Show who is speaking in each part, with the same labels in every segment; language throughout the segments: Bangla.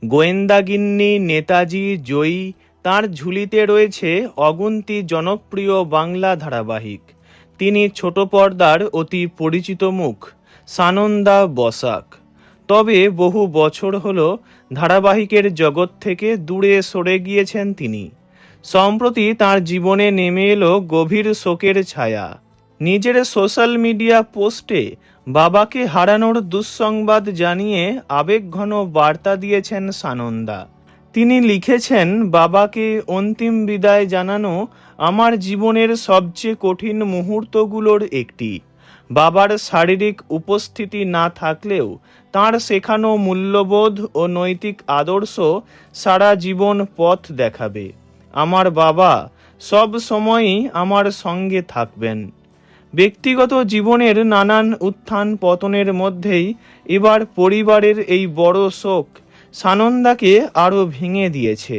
Speaker 1: গোয়েন্দাগিন্নি, নেতাজি, জয়ী, তাঁর ঝুলিতে রয়েছে অগুন্তি জনপ্রিয় বাংলা ধারাবাহিক। তিনি ছোট পর্দার অতি পরিচিত মুখ, সানন্দা বসাক। তবে বহু বছর হলো ধারাবাহিকের জগৎ থেকে দূরে সরে গিয়েছেন তিনি। সম্প্রতি তাঁর জীবনে নেমে এলো গভীর শোকের ছায়া। নিজের সোশ্যাল মিডিয়া পোস্টে বাবাকে হারানোর দুঃসংবাদ জানিয়ে আবেগঘন বার্তা দিয়েছেন সানন্দা। তিনি লিখেছেন, বাবাকে অন্তিম বিদায় জানানো আমার জীবনের সবচেয়ে কঠিন মুহূর্তগুলোর একটি। বাবার শারীরিক উপস্থিতি না থাকলেও তাঁর শেখানো মূল্যবোধ ও নৈতিক আদর্শ সারা জীবন পথ দেখাবে। আমার বাবা সব সময়ই আমার সঙ্গে থাকবেন। ব্যক্তিগত জীবনের নানান উত্থান পতনের মধ্যেই এবার পরিবারের এই বড় শোক সানন্দাকে আরও ভেঙে দিয়েছে।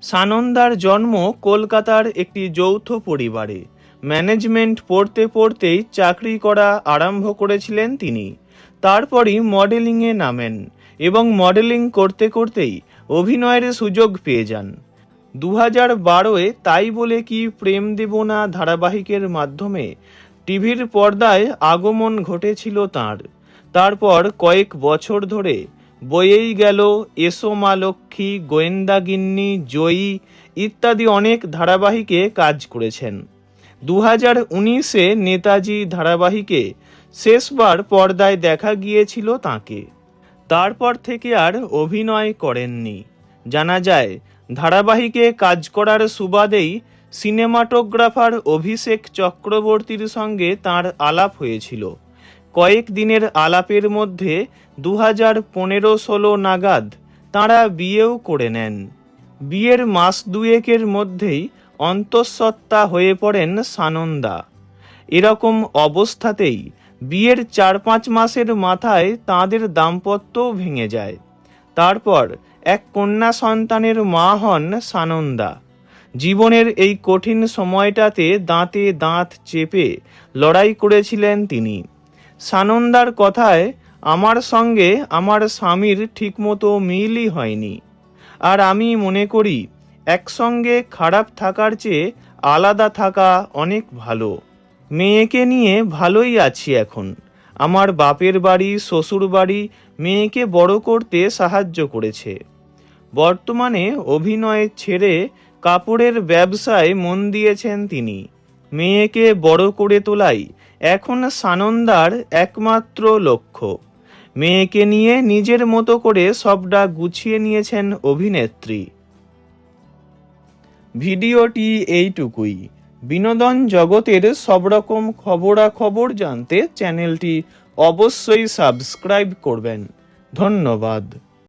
Speaker 1: সানন্দার জন্ম কলকাতার একটি যৌথ পরিবারে। ম্যানেজমেন্ট পড়তে পড়তেই চাকরি করা আরম্ভ করেছিলেন তিনি। তারপরই মডেলিংয়ে নামেন এবং মডেলিং করতে করতেই অভিনয়ের সুযোগ পেয়ে যান। 2012-এ তাই বলে কি প্রেম দেব না ধারাবাহিকের মাধ্যমে টিভির পর্দায় আগমন ঘটেছিল তাঁর। তারপর কয়েক বছর ধরে বয়েই গেল এসো মা লক্ষ্মী, গোয়েন্দাগিন্নি, জয়ী ইত্যাদি অনেক ধারাবাহিকে কাজ করেছেন। 2019-এ নেতাজি ধারাবাহিকে শেষবার পর্দায় দেখা গিয়েছিল তাঁকে। তারপর থেকে আর অভিনয় করেননি। জানা যায়, ধারাবাহিকে কাজ করার সুবাদেই সিনেমাটোগ্রাফার অভিষেক চক্রবর্তীর সঙ্গে তাঁর আলাপ হয়েছিল। কয়েক দিনের আলাপের মধ্যে 2015-16 নাগাদ তাঁরা বিয়েও করে নেন। বিয়ের মাস দুয়েকের মধ্যেই অন্তঃসত্ত্বা হয়ে পড়েন সানন্দা। এরকম অবস্থাতেই বিয়ের 4-5 মাসের মাথায় তাঁদের দাম্পত্যও ভেঙে যায়। তারপর এক কন্যা সন্তানের মা হন সানন্দা। জীবনের এই কঠিন সময়টাতে দাঁতে দাঁত চেপে লড়াই করেছিলেন তিনি। সানন্দার কথায়, আমার সঙ্গে আমার স্বামীর ঠিকমতো মিলই হয়নি। আর আমি মনে করি একসঙ্গে খারাপ থাকার চেয়ে আলাদা থাকা অনেক ভালো। মেয়েকে নিয়ে ভালোই আছি এখন। আমার বাপের বাড়ি, শ্বশুর বাড়ি মেয়েকে বড় করতে সাহায্য করেছে। বর্তমানে অভিনয় ছেড়ে কাপড়ের ব্যবসায় মন দিয়েছেন তিনি। মেয়েকে বড় করে তোলাই এখন সানন্দার একমাত্র লক্ষ্য। মেয়েকে নিয়ে নিজের মতো করে সবটা গুছিয়ে নিয়েছেন অভিনেত্রী। ভিডিওটি এইটুকুই। বিনোদন জগতের সব রকম খবরাখবর জানতে চ্যানেলটি অবশ্যই সাবস্ক্রাইব করবেন। ধন্যবাদ।